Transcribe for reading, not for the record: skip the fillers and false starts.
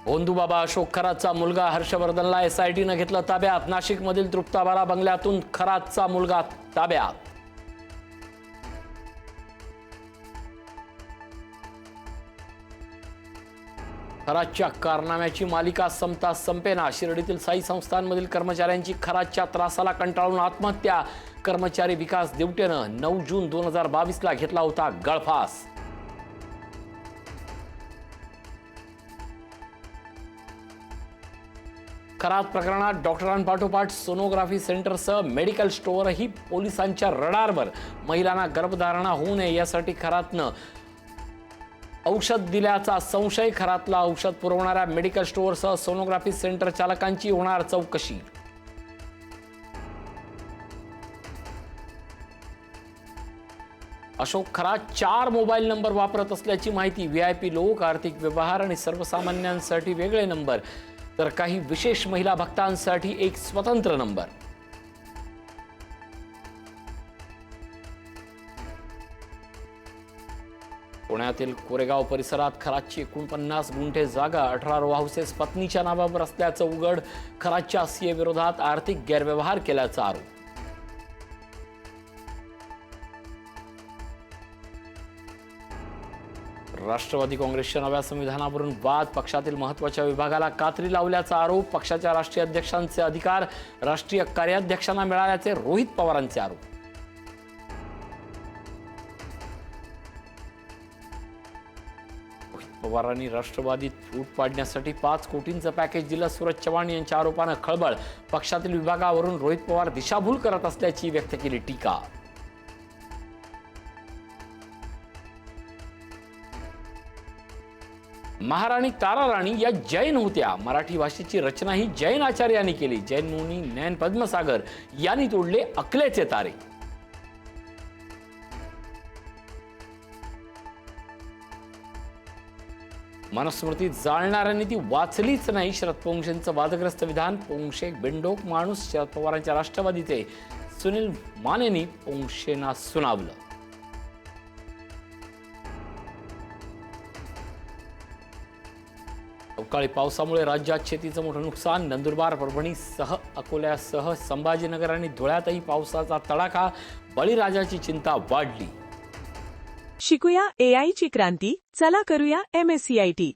भोंदूबाबा अशोक खरातचा मुलगा हर्षवर्धनला एसआयटीने घेतलं ताब्यात। नाशिकमधील तृप्ताबारा बंगल्यातून खरातचा मुलगा ताब्यात। खरातच्या कारनाम्याची मालिका संपता संपेना। शिर्डीतील साई संस्थांमधील कर्मचाऱ्यांची खरातच्या त्रासाला कंटाळून आत्महत्या। कर्मचारी विकास दिवटेनं 9 जून 2022ला घेतला होता गळफास। खरात प्रकरणात डॉक्टरांपाठोपाठ सोनोग्राफी सेंटरसह मेडिकल स्टोअरही पोलिसांच्या रडारवर। महिलांना गर्भधारणा होऊ नये यासाठी खरातनं औषध दिल्याचा संशय। खरातला औषध पुरवणाऱ्या मेडिकल स्टोअरसह सोनोग्राफी सेंटर चालकांची होणार चौकशी। अशोक खरात 4 मोबाईल नंबर वापरत असल्याची माहिती। व्हीआयपी लोक, आर्थिक व्यवहार आणि सर्वसामान्यांसाठी वेगळे नंबर, तर काही विशेष महिला भक्तांसाठी एक स्वतंत्र नंबर। पुण्यातील कोरेगाव परिसरात खरातची 49 गुंठे जागा 18 रो हाऊसेस पत्नीच्या नावावर असल्याचं उघड। खरातच्या सीए विरोधात आर्थिक गैरव्यवहार केल्याचा आरोप। राष्ट्रवादी काँग्रेसच्या नव्या संविधानावरून वाद। पक्षातील महत्त्वाच्या विभागाला कात्री लावल्याचा आरोप। पक्षाच्या राष्ट्रीय अध्यक्षांचे अधिकार राष्ट्रीय कार्याध्यक्षांना मिळाल्याचे रोहित पवारांचे आरोप। रोहित पवारांनी राष्ट्रवादीत फूट पाडण्यासाठी 5 कोटींचं पॅकेज दिलं। सूरज चव्हाण यांच्या आरोपानं खळबळ। पक्षातील विभागावरून रोहित पवार दिशाभूल करत असल्याची व्यक्त केली टीका। महाराणी ताराराणी या जैन होत्या। मराठी भाषेची रचना ही जैन आचार्यांनी केली। जैन मुनी नयन पद्मसागर यांनी तोडले अकलेचे तारे। मनुस्मृती जाळणाऱ्यांनी ती वाचलीच नाही। शरद पोंक्षेंचं वादग्रस्त विधान। पोंक्षे बिंडोक माणूस। शरद पवारांच्या राष्ट्रवादीचे सुनील मानेंनी पोंक्षेंना सुनावलं। अवकाळी पावसामुळे राज्यात शेतीचं मोठं नुकसान। नंदुरबार, परभणीसह अकोल्यासह संभाजीनगर आणि धुळ्यातही पावसाचा तडाखा। बळीराजाची चिंता वाढली। शिकूया AI ची क्रांती, चला करूया MSCIT।